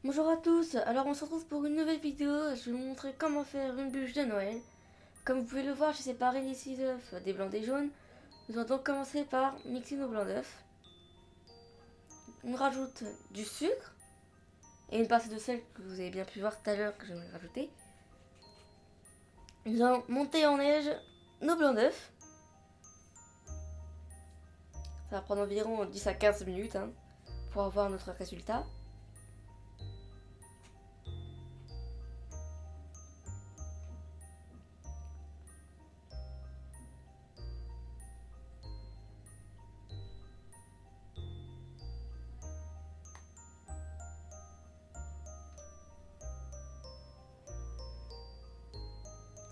Bonjour à tous, alors on se retrouve pour une nouvelle vidéo. Je vais vous montrer comment faire une bûche de Noël. Comme vous pouvez le voir, j'ai séparé les 6 œufs des blancs des jaunes. Nous allons donc commencer par mixer nos blancs d'œufs. On rajoute du sucre et une pincée de sel que vous avez bien pu voir tout à l'heure que je vais rajouter. Nous allons monter en neige nos blancs d'œufs. Ça va prendre environ 10 à 15 minutes pour avoir notre résultat.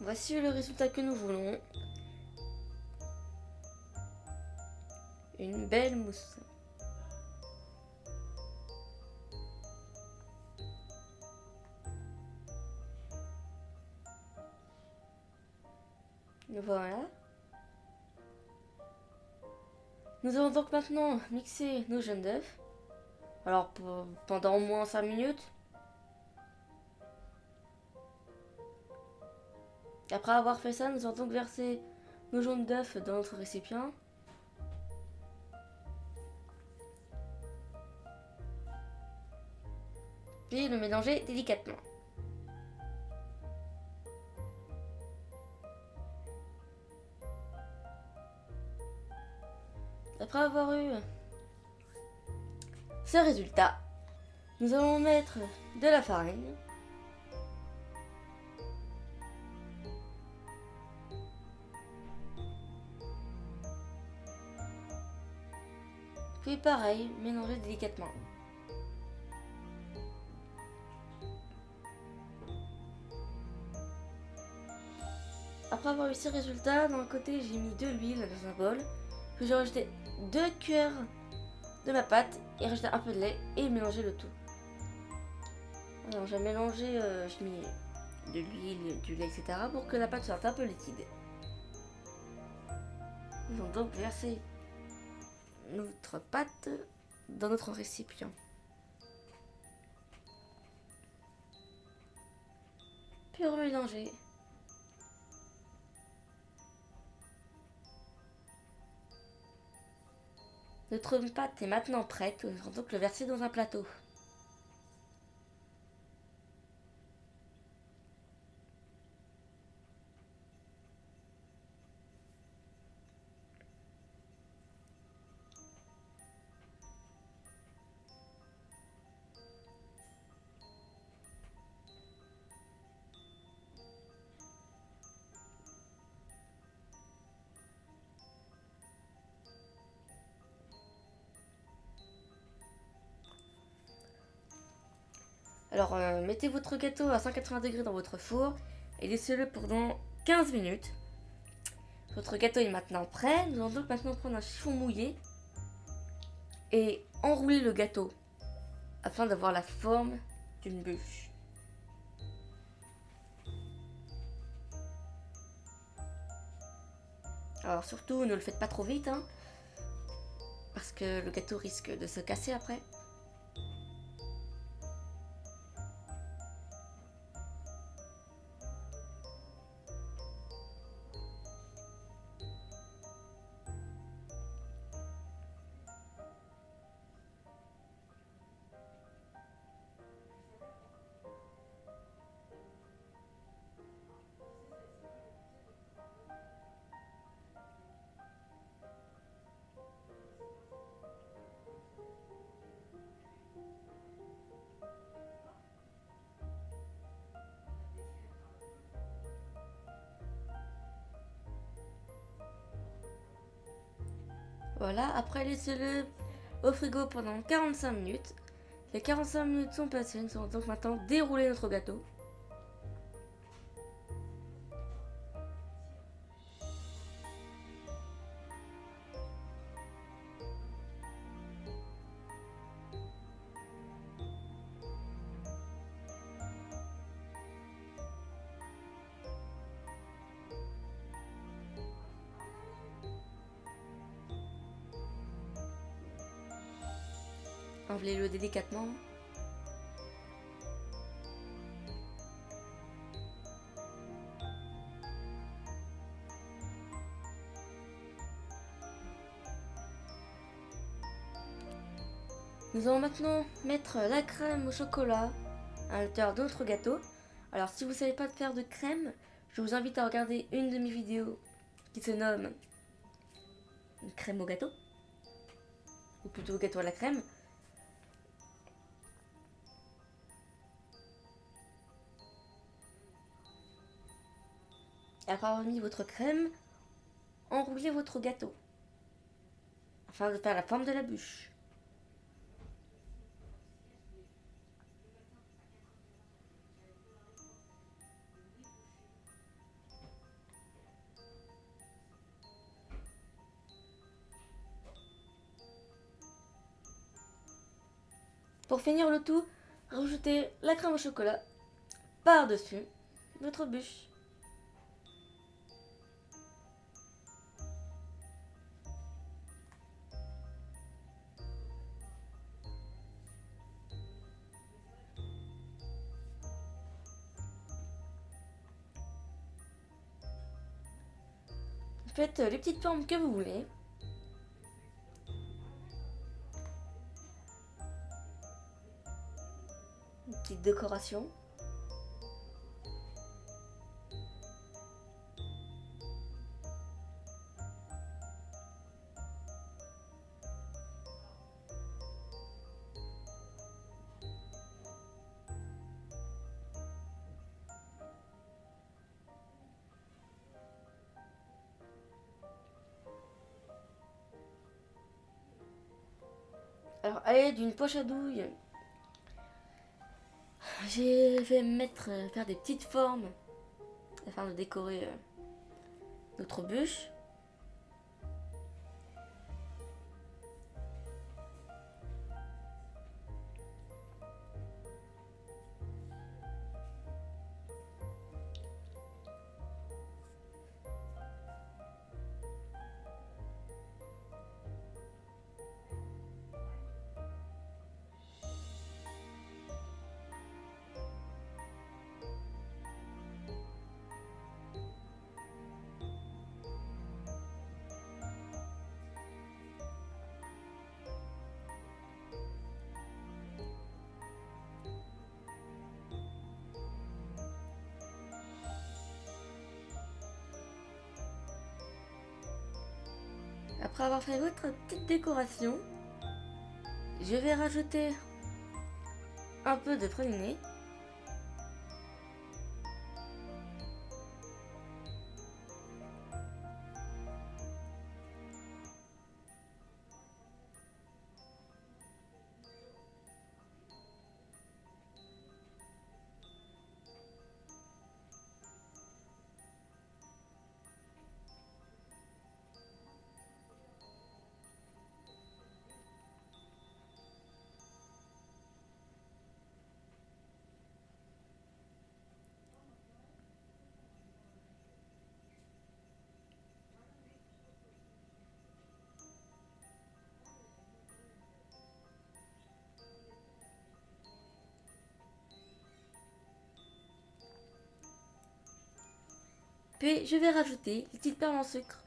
Voici le résultat que nous voulons. Une belle mousse. Voilà. Nous allons donc maintenant mixer nos jaunes d'œufs. Alors pendant au moins 5 minutes. Après avoir fait ça, nous allons donc verser nos jaunes d'œufs dans notre récipient. Puis le mélanger délicatement. Après avoir eu ce résultat, nous allons mettre de la farine. Puis pareil, mélanger délicatement. Après avoir eu ces résultats, dans le côté j'ai mis de l'huile dans un bol. Puis j'ai rajouté 2 cuillères de ma pâte et rajouté un peu de lait et mélangé le tout. Alors j'ai mélangé, j'ai mis de l'huile, du lait, etc. pour que la pâte soit un peu liquide. Nous allons donc verser notre pâte dans notre récipient. Puis remélanger. Notre pâte est maintenant prête, nous allons donc le verser dans un plateau. Alors mettez votre gâteau à 180 degrés dans votre four et laissez-le pendant 15 minutes. Votre gâteau est maintenant prêt. Nous allons donc maintenant prendre un chiffon mouillé et enrouler le gâteau afin d'avoir la forme d'une bûche. Alors surtout ne le faites pas trop vite parce que le gâteau risque de se casser après. Voilà, après laissez-le au frigo pendant 45 minutes. Les 45 minutes sont passées, nous allons donc maintenant dérouler notre gâteau. Enlevez-le délicatement. Nous allons maintenant mettre la crème au chocolat à l'intérieur de notre gâteau. Alors si vous ne savez pas faire de crème, je vous invite à regarder une de mes vidéos qui se nomme une crème au gâteau, ou plutôt gâteau à la crème. Après avoir mis votre crème, enroulez votre gâteau afin de faire la forme de la bûche. Pour finir le tout, rajoutez la crème au chocolat par-dessus votre bûche. Faites les petites formes que vous voulez. Une petite décoration. Alors, à l'aide d'une poche à douille, je vais faire des petites formes afin de décorer notre bûche. Après avoir fait votre petite décoration, je vais rajouter un peu de praliné. Puis je vais rajouter les petites perles en sucre.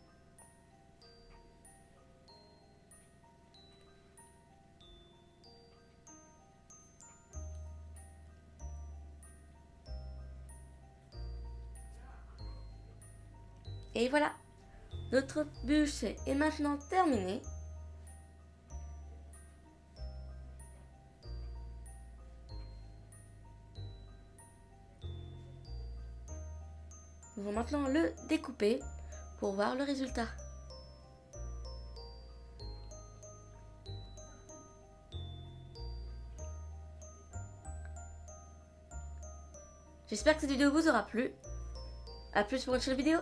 Et voilà, notre bûche est maintenant terminée. Nous allons maintenant le découper pour voir le résultat. J'espère que cette vidéo vous aura plu. A plus pour une prochaine vidéo.